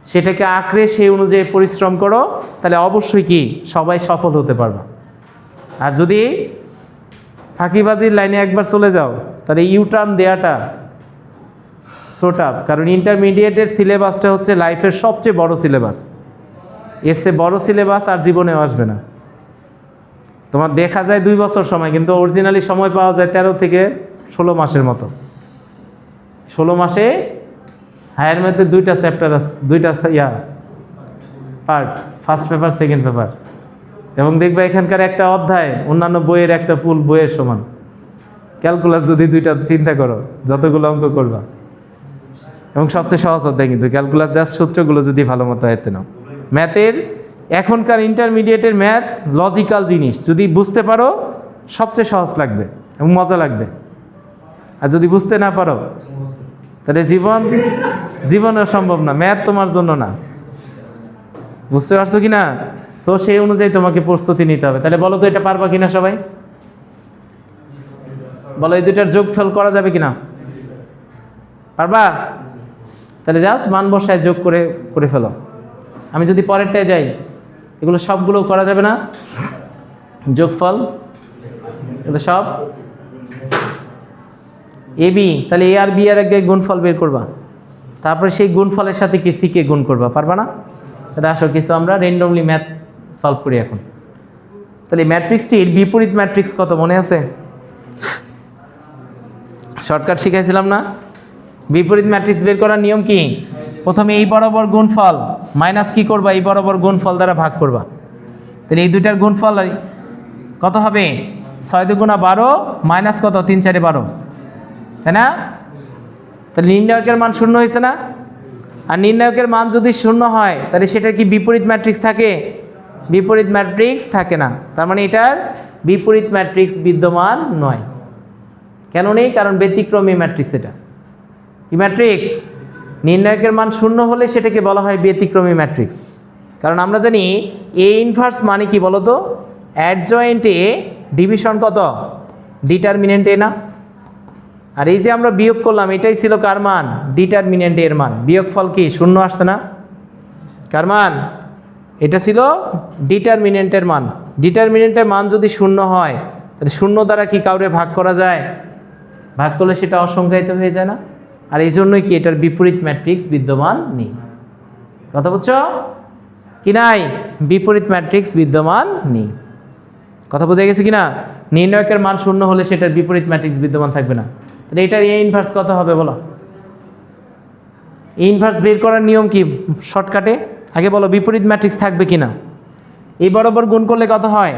সেটাকে আঁকড়ে সেই অনুযায়ী পরিশ্রম করো, তাহলে অবশ্যই কি সবাই সফল হতে পারবে। আর যদি ফাঁকিবাজির লাইনে একবার চলে যাও তাহলে ইউটার্ন দেওয়াটা সো টাফ, কারণ ইন্টারমিডিয়েটের সিলেবাসটা হচ্ছে লাইফের সবচেয়ে বড় সিলেবাস। এর চেয়ে বড় সিলেবাস আর জীবনেও আসবে না। তোমার দেখা যায় 2 বছর সময়, কিন্তু অরিজিনালি সময় পাওয়া যায় 13 থেকে 16 মাসের মতো। 16 মাসে হায়ার ম্যাথে 2টা চ্যাপ্টার আছে, 2টা part, first paper second paper, এবং দেখবে এখানকার একটা অধ্যায় অন্যান্য বইয়ের একটা ফুল বইয়ের সমান। ক্যালকুলাস যদি 2টা চিন্তা করো, যতগুলো অঙ্ক করবা, এবং সবচেয়ে সহজ অধ্যায় কিন্তু ক্যালকুলাস, জাস্ট সূত্রগুলো যদি ভালো মতো আয়ত্তে নাও। ম্যাথের এখনকার ইন্টারমিডিয়েটের ম্যাথ লজিক্যাল জিনিস, যদি বুঝতে পারো সবচেয়ে সহজ লাগবে এবং মজা লাগবে। আর যদি বুঝতে না পারো তাহলে জীবনও সম্ভব না, ম্যাথ তোমার জন্য না। বুঝতে পারছো কি না? সো সেই অনুযায়ী তোমাকে প্রস্তুতি নিতে হবে। তাহলে বলো তো এটা পারবা কিনা সবাই? বলো এই 2টার যোগফল করা যাবে কিনা? পারবা? তাহলে জাস্ট মান বসায় যোগ করে ফেলো। আমি যদি পরেরটায় যাই, এগুলো সবগুলো করা যাবে না যোগফল, এগুলো সব এ বি, তাহলে এ আর বি আর এক গুণফল বের করবা, তারপরে সেই গুণফলের সাথে কি সি কে গুণ করবা, পারবা না? তাহলে আসো কিছু আমরা র্যান্ডমলি ম্যাথ সলভ করি এখন। তাহলে ম্যাট্রিক্সটির বিপরীত ম্যাট্রিক্স কত মনে আছে? শর্টকাট শিখাইছিলাম না? বিপরীত ম্যাট্রিক্স বের করার নিয়ম কি? প্রথমে এই বরাবর গুণফল মাইনাস কি করবা, এই বরাবর গুণফল দ্বারা ভাগ করবা। তাহলে এই 2টার গুণফল কত হবে? 6 দুগুণা 12 মাইনাস কত 3 4 12, তাই না? তাহলে নির্ণায়কের মান 0 হয়েছে না? আর নির্ণায়কের মান যদি 0 হয় তাহলে সেটা কি বিপরীত ম্যাট্রিক্স থাকে? বিপরীত ম্যাট্রিক্স থাকে না। তার মানে এটার বিপরীত ম্যাট্রিক্স বিদ্যমান নয়। কেন নেই? কারণ ব্যতিক্রমী ম্যাট্রিক্স। এটা কি ম্যাট্রিক্স? নির্ণায়কের মান 0 হলে সেটাকে বলা হয় ব্যতিক্রমী ম্যাট্রিক্স। কারণ আমরা জানি এ ইনভার্স মানে কি বলো তো? অ্যাডজয়েন্ট এ ডিভিশন কত? ডিটারমিনেন্ট এ না? আর এই যে আমরা বিয়োগ করলাম এটাই ছিল কার মান? ডিটারমিনেন্ট এর মান। বিয়োগফল কি 0 আসছে না? কার মান? এটা ছিল ডিটারমিনেন্টের মান। ডিটারমিনেন্টের মান যদি 0 হয় তাহলে 0 দ্বারা কি কাউরে ভাগ করা যায়? ভাগ করলে সেটা অসংখ্যায়িত হয়ে যায় না? আর এই জন্যই কি এটার বিপরীত ম্যাট্রিক্স বিদ্যমান নেই। কথা বুঝছো কি নাই? বিপরীত ম্যাট্রিক্স বিদ্যমান নেই। কথা বোঝা গেছে কিনা? নির্ণায়কের মান 0 হলে সেটার বিপরীত ম্যাট্রিক্স বিদ্যমান থাকবে না। তাহলে এটার এ ইনভার্স কত হবে বলো? এ ইনভার্স বের করার নিয়ম কি শর্টকাটে? আগে বলো বিপরীত ম্যাট্রিক্স থাকবে কিনা। এই বরাবর গুণ করলে কত হয়?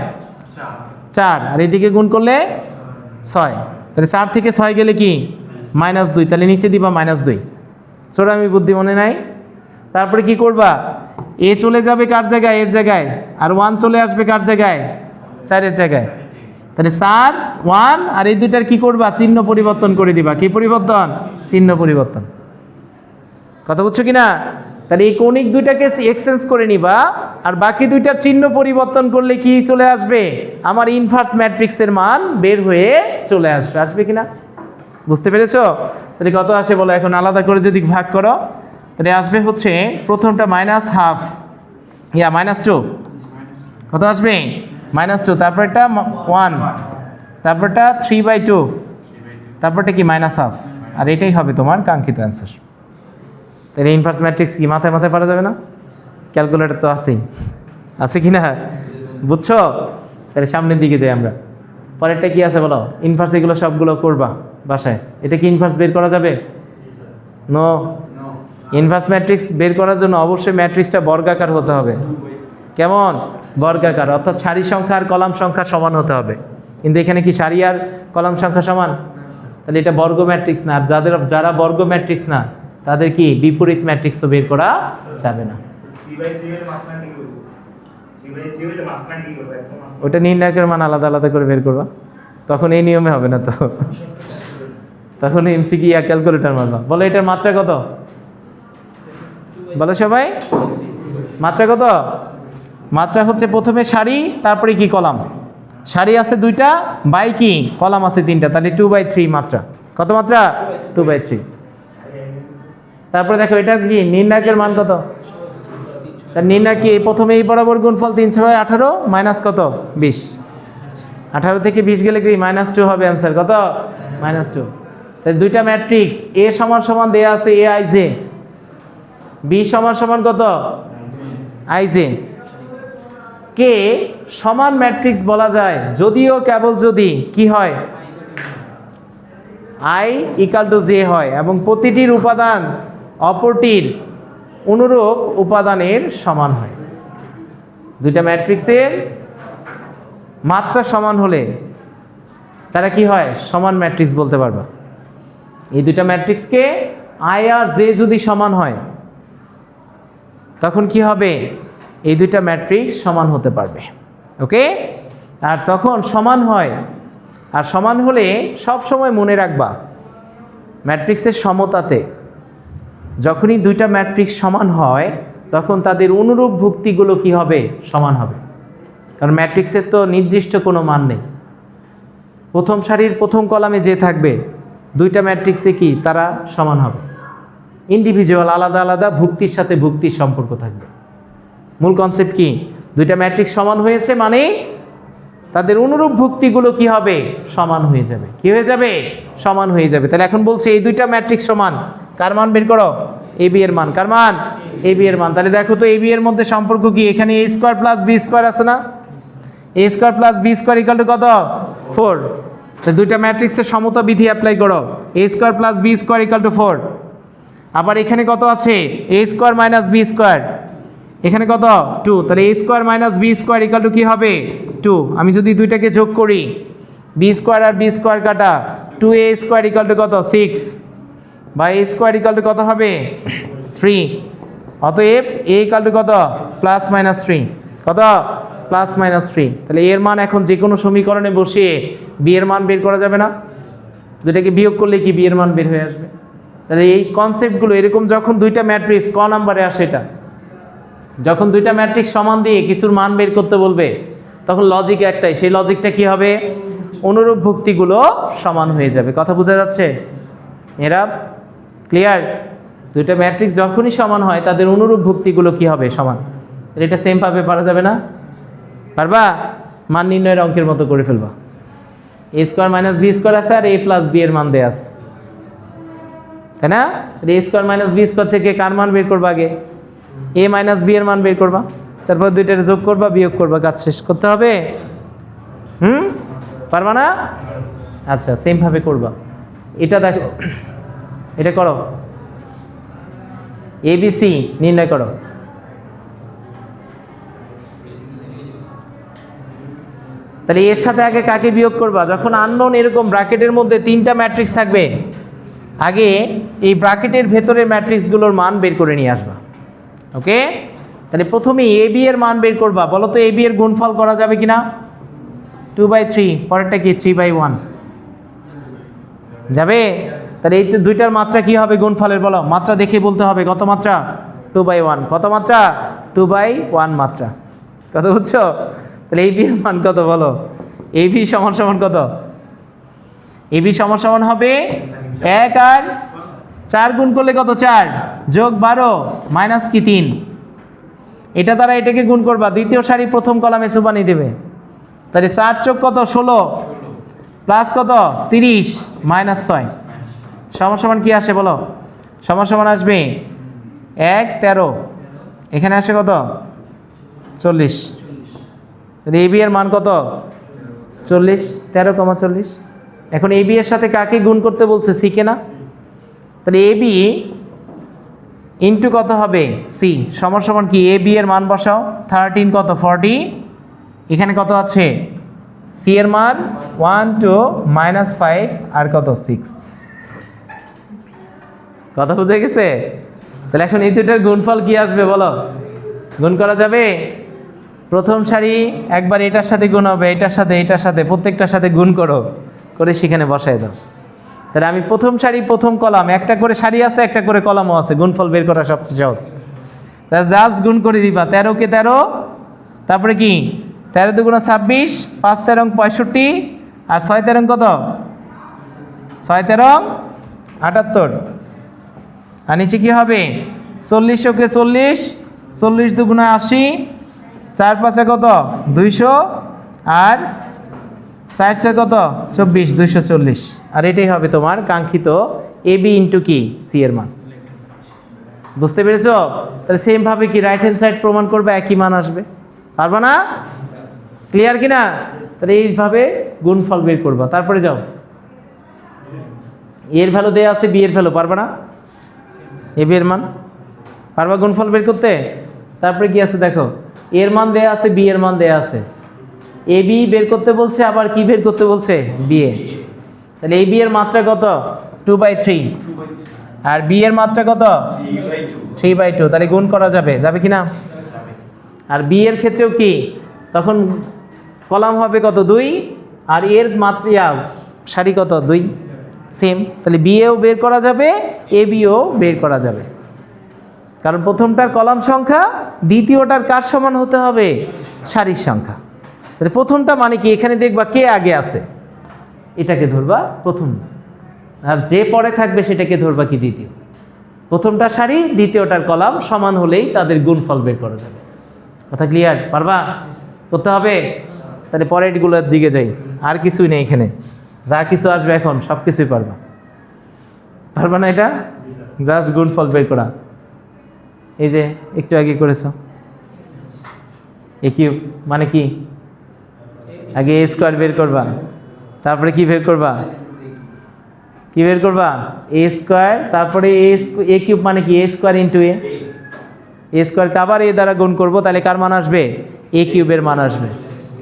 4, আর এদিকে গুণ করলে 6। তাহলে 4 থেকে 6 গেলে কি? -2, তাহলে নিচে দিবা -2। ছোট আমি বুদ্ধি মনে নাই? তারপরে কি করবা? এ চলে যাবে কার জায়গায়? এর জায়গায়। আর 1 চলে আসবে কার জায়গায়? 4 এর জায়গায়। তাহলে 4 1, আর এই 2টার কি করবা? চিহ্ন পরিবর্তন করে দিবা। কি পরিবর্তন? চিহ্ন পরিবর্তন। কথা বুঝছো কিনা? তাহলে এই কৌণিক 2টাকে এক্সচেঞ্জ করে নিবা, আর বাকি 2টার চিহ্ন পরিবর্তন করলে কি চলে আসবে? আমার ইনভার্স ম্যাট্রিক্সের মান বের হয়ে চলে আসবে। আসবে কিনা? বুঝতে পেরেছো? তাহলে কত আসে বলো? এখন আলাদা করে যদি ভাগ করো তাহলে আসবে হচ্ছে প্রথমটা -1/2 -2, কত আসবে? -2, তারপরটা 1, তারপরটা 3/2, তারপরটা কি -1/2। আর এটাই হবে তোমার কাঙ্ক্ষিত অ্যান্সার। তাহলে ইনভার্স ম্যাট্রিক্স কি মাথায় মাথায় পারা যাবে না? ক্যালকুলেটর তো আছেই, আছে কি না? বুঝছো? তাহলে সামনের দিকে যাই আমরা। পরেরটা কি আছে বলো? ইনভার্স এগুলো সবগুলো করবা বাসায়। এটা কি ইনভার্স বের করা যাবে? নো। ইনভার্স ম্যাট্রিক্স বের করার জন্য অবশ্যই ম্যাট্রিক্সটা বর্গাকার হতে হবে। কেমন? বর্গাকার, অর্থাৎ সারি সংখ্যা আর কলাম সংখ্যা সমান হতে হবে। কিন্তু এখানে কি সারি আর কলাম সংখ্যা সমান? তাহলে এটা বর্গ ম্যাট্রিক্স না। আর যারা বর্গ ম্যাট্রিক্স না তাদের কি বিপরীত ম্যাট্রিক্সও বের করা যাবে না। ওটা নির্ণায়কের মান আলাদা আলাদা করে বের করবা, তখন এই নিয়মে হবে না তো, তখন এমসিকিউ ক্যালকুলেটর মারবা। বলো এটার মাত্রা কত? বলো সবাই, মাত্রা কত? মাত্রা হচ্ছে প্রথমে সারি, তারপরে কি কলাম। সারি আছে 2টা, বাই কি কলাম আছে 3টা, তাহলে 2/3 মাত্রা। কত মাত্রা? 2/3। তারপরে দেখো এটা কি নির্ণায়কের মান কত? তার নির্ণয় কি প্রথমে এই বরাবর গুণফল 3/18 মাইনাস কত? 20। 18 থেকে 20 গেলে কি -2 হবে অ্যান্সার। কত? -2। তাহলে 2টা ম্যাট্রিক্স এ সমান সমান দেয়া আছে এ আই জে, বি সমান সমান কত? I J. কে সমান ম্যাট্রিক্স বলা যায় যদিও কেবল যদি কি হয়, আই ইকাল টু জে হয় এবং প্রতিটির উপাদান অপরটির অনুরূপ উপাদানের সমান হয়। 2টা ম্যাট্রিক্সের মাত্রা সমান হলে তারা কি হয়? সমান ম্যাট্রিক্স বলতে পারবা। এই 2টা ম্যাট্রিক্সকে আই আর জে যদি সমান হয় তখন কি হবে? এই 2টা ম্যাট্রিক্স সমান হতে পারবে। ওকে? আর তখন সমান হয়, আর সমান হলে সব সময় মনে রাখবা ম্যাট্রিক্সের সমতাতে যখনই 2টা ম্যাট্রিক্স সমান হয় তখন তাদের অনুরূপ ভুক্তিগুলো কি হবে? সমান হবে। কারণ ম্যাট্রিক্সের তো নির্দিষ্ট কোনো মান নেই। প্রথম সারির প্রথম কলামে যে থাকবে 2টা ম্যাট্রিক্সে কি তারা সমান হবে। ইন্ডিভিজুয়াল আলাদা আলাদা ভুক্তির সাথে ভুক্তির সম্পর্ক থাকবে। মূল কনসেপ্ট কি? 2টা ম্যাট্রিক্স সমান হয়েছে মানে তাদের অনুরূপ ভুক্তিগুলো কি হবে? সমান হয়ে যাবে। কি হয়ে যাবে? সমান হয়ে যাবে। তাহলে এখন বলছে এই 2টা ম্যাট্রিক্স সমান, কার মান বের করো? এ বি এর মান। কার মান? এ বি এর মান। তাহলে দেখো তো এ বি এর মধ্যে সম্পর্ক কি? এখানে a square plus B square আছে না? a square plus B square equal to কত? 4। তাহলে 2টা ম্যাট্রিক্সের সমতা বিধি অ্যাপ্লাই করো। a square plus B square equal to 4। আবার এখানে কত আছে? a square minus B square, এখানে কত? 2। তাহলে a square minus B square equal to কি হবে? 2। আমি যদি 2টাকে যোগ করি, বি স্কয়ার আর বি স্কয়ার কাটা, 2a স্কয়ার ইকুয়াল টু কত? 6 বা a স্কয়ার ইকুয়াল টু কত হবে? 3। অতএব a ইকুয়াল টু কত? Plus minus 3। কত? Plus minus 3। তাহলে এর মান এখন যে কোনো সমীকরণে বসিয়ে বি এর মান বের করা যাবে না? 2টাকে বিয়োগ করলে কি বি এর মান বের হয়ে আসবে? তাহলে এই কনসেপ্টগুলো এরকম যখন 2টা ম্যাট্রিক্স ক নাম্বারে আসে, এটা যখন 2টা ম্যাট্রিক্স সমান দিয়ে কিছুর মান বের করতে বলবে তখন লজিক একটাই, সেই লজিকটা কি হবে? অনুরূপ ভুক্তিগুলো সমান হয়ে যাবে। কথা বোঝা যাচ্ছে? এরা ক্লিয়ার? 2টা ম্যাট্রিক্স যখনই সমান হয় তাদের অনুরূপ ভুক্তিগুলো কি হবে? সমান। এটা সেম ভাবে পারা যাবে না? পারবা? মান নির্ণয়ের অঙ্কের মতো করে ফেলবা। a square minus B square আছে আর a প্লাস বি এর মান দেয়া আছে, তাই না? a square minus B square থেকে কার মান বের করবা? আগে a মাইনাস বি এর মান বের করবা, তারপর 2টার যোগ করবা, বিয়োগ করবা, কাজ শেষ। করতে হবে? পারবা না? আচ্ছা, সেম ভাবে করবা। এটা দেখো, এটা করো, এবিসি নির্ণয় করো। তাহলে এর সাথে আগে কাকে বিয়োগ করবা? যখন আননোন এরকম ব্র্যাকেটের মধ্যে 3টা ম্যাট্রিক্স থাকবে, আগে এই ব্র্যাকেটের ভেতরের ম্যাট্রিক্সগুলোর মান বের করে নিয়ে আসবা। ওকে? তাহলে প্রথমে এ বি এর মান বের করবা। বলো তো এ বি এর গুণফল করা যাবে কিনা? 2/3। পরেরটা কি? 3/1 যাবে? তাহলে এই 2টার মাত্রা কি হবে গুণফলের? বলো, মাত্রা দেখে বলতে হবে। কত মাত্রা? 2/1। কত মাত্রা? 2/1 মাত্রা। কত বুঝছো? তাহলে এই বি এর মান কত বলো? এই বি সমান সমান কত? এই বি সমান সমান হবে 1 আর 4 গুণ করলে কত? 4 যোগ 12 মাইনাস কি 3। এটা দ্বারা এটাকে গুণ করবা, দ্বিতীয় সারি প্রথম কলামে সুবানি দেবে। তাহলে 4 যোগ কত? 16 প্লাস কত? 30 মাইনাস 6। সমান সমান কি আসে বলো? সমান সমান আসবে 1 13, এখানে আসে কত 40। তাহলে এবি এর মান কত 40, 13,40। এখন এবি এর সাথে কাকে গুণ করতে বলছে? সি কে না? তাহলে এবি ইন্টু কত হবে সি সমান সমান কি? এবি এর মান বসাও, 13 কত 40, এখানে কত আছে সি এর মান 1 2 -5 আর কত 6। কথা বুঝে গেছে? তাহলে এখন এই দুটার গুণফল কি আসবে বলো? গুণ করা যাবে? প্রথম সারি একবার এটার সাথে গুণ হবে, এটার সাথে প্রত্যেকটার সাথে গুণ করো, করে সেখানে বসায় দাও। তাহলে আমি প্রথম সারি প্রথম কলাম, একটা করে সারি আছে, একটা করে কলামও আছে, গুণফল বের করা সবচেয়ে সহজ। তাহলে জাস্ট গুণ করে দিবা, 13 কে 13, তারপরে কি 13 দুগুণা 26, 5 13 65, আর 6 13 কত 6 13 78, আর নিচে কি হবে 40 কে 40, 40 দুগুণা 80, 4 5 কত 200, আর 4 6 কত 24, 240। আর এটাই হবে তোমার কাঙ্ক্ষিত এবি ইন্টু কি সি এর মান। বুঝতে পেরেছো? তাহলে সেম ভাবে কি রাইট হ্যান্ড সাইড প্রমাণ করবে, একই মান আসবে। পারবা না? ক্লিয়ার কিনা? তাহলে এইভাবে গুণফল বের করবা। তারপরে যাও, এর ভ্যালু দেয়া আছে, বি এর ভ্যালু, পারবা না? এবি এর মান পারবা গুণফল বের করতে? তারপরে কি আছে দেখো, এর মান দেয়া আছে, বি এর মান দেয়া আছে, এ বি বের করতে বলছে, আবার কি বের করতে বলছে? B A. তাহলে এ বি এর মাত্রা কত 2/3, আর বি এর মাত্রা কত 3/2। তাহলে গুণ করা যাবে, যাবে কি না? আর বি এর ক্ষেত্রেও কি তখন কলাম হবে কত 2, আর এর মাত্রা সারি কত 2, সেম। তাহলে বি এও বের করা যাবে, এ বিও বের করা যাবে, কারণ প্রথমটার কলাম সংখ্যা, দ্বিতীয়টার কার সমান হতে হবে? সারির সংখ্যা। তাহলে প্রথমটা মানে কি, এখানে দেখবা কে আগে আছে, এটাকে ধরবা প্রথম, আর যে পরে থাকবে সেটাকে ধরবা কি দ্বিতীয়। প্রথমটা সারি, দ্বিতীয়টার কলাম সমান হলেই তাদের গুণফল বের করা যাবে। কথা ক্লিয়ার? পারবা? করতে হবে? তাহলে পরেরগুলোর দিকে যাই, আর কিছুই নেই এখানে, যা কিছু আসবে এখন সব কিছুই পারবা। পারবা না? এটা জাস্ট গুণফল বের করা। এই যে একটু আগে করেছ, এ কিউব মানে কি, আগে এ স্কোয়ার বের করবা, তারপরে কি বের করবা? কি বের করবা? এ স্কোয়ার, তারপরে এ কিউব মানে কি, এ স্কোয়ার ইন্টু এ, এ স্কোয়ারকে আবার এ দ্বারা গুণ করবো, তাহলে কার মান আসবে? এ কিউবের মান আসবে।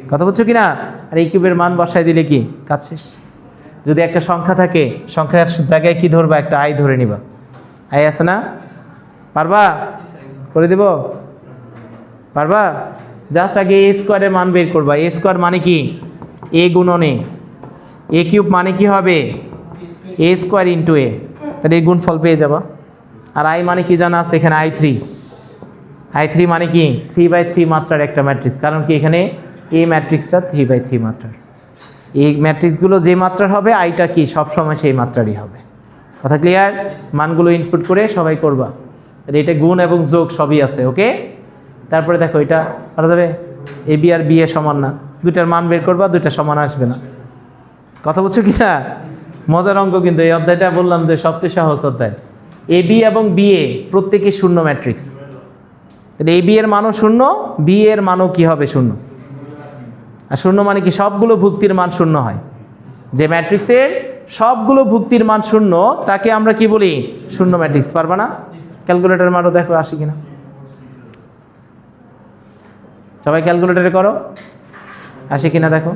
কথা বলছো কি না? আর এই কিউবের মান বসায় দিলে কি কাজ শেষ। যদি একটা সংখ্যা থাকে, সংখ্যার জায়গায় কি ধরবা? একটা আই ধরে নিবা। আই আছে না? পারবা? করে দেব? পারবা? জাস্ট আগে এ স্কোয়ারের মান বের করবা। এ স্কোয়ার মানে কি, এ গুণন এ, এ কিউব মানে কি হবে? এ স্কোয়ার ইন্টু এ। তাহলে এই গুণফল পেয়ে যাবা। আর আই মানে কি জানা আছে? এখানে i3, i3 মানে কি 3/3 মাত্রার একটা ম্যাট্রিক্স, কারণ কি এখানে এই ম্যাট্রিক্সটা 3/3 মাত্রার। এই ম্যাট্রিক্সগুলো যে মাত্রার হবে, আইটা কি সবসময় সেই মাত্রারই হবে। কথা ক্লিয়ার? মানগুলো ইনপুট করে সবাই করবা। এটা গুণ এবং যোগ সবই আছে, ওকে? তারপরে দেখো এটা করা যাবে, A B R B A সমান না, দুটার মান বের করবা, দুটা সমান আসবে না। কথা বলছো কি না? মজার অঙ্ক কিন্তু এই অধ্যায়টা, বললাম যে সবচেয়ে সহজ অধ্যায়। এ বি এবং বি এ প্রত্যেকই শূন্য ম্যাট্রিক্স। তাহলে এ বি এর মানও শূন্য, বি এর মানও কি হবে? শূন্য। আর শূন্য মানে কি, সবগুলো ভুক্তির মান শূন্য হয়। যে ম্যাট্রিক্সের সবগুলো ভুক্তির মান শূন্য, তাকে আমরা কি বলি? শূন্য ম্যাট্রিক্স। পারবা না? ক্যালকুলেটর মারো, দেখো আসে কিনা। সবাই ক্যালকুলেটরে করো, আসে কিনা দেখো।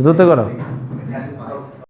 দ্রুত করো।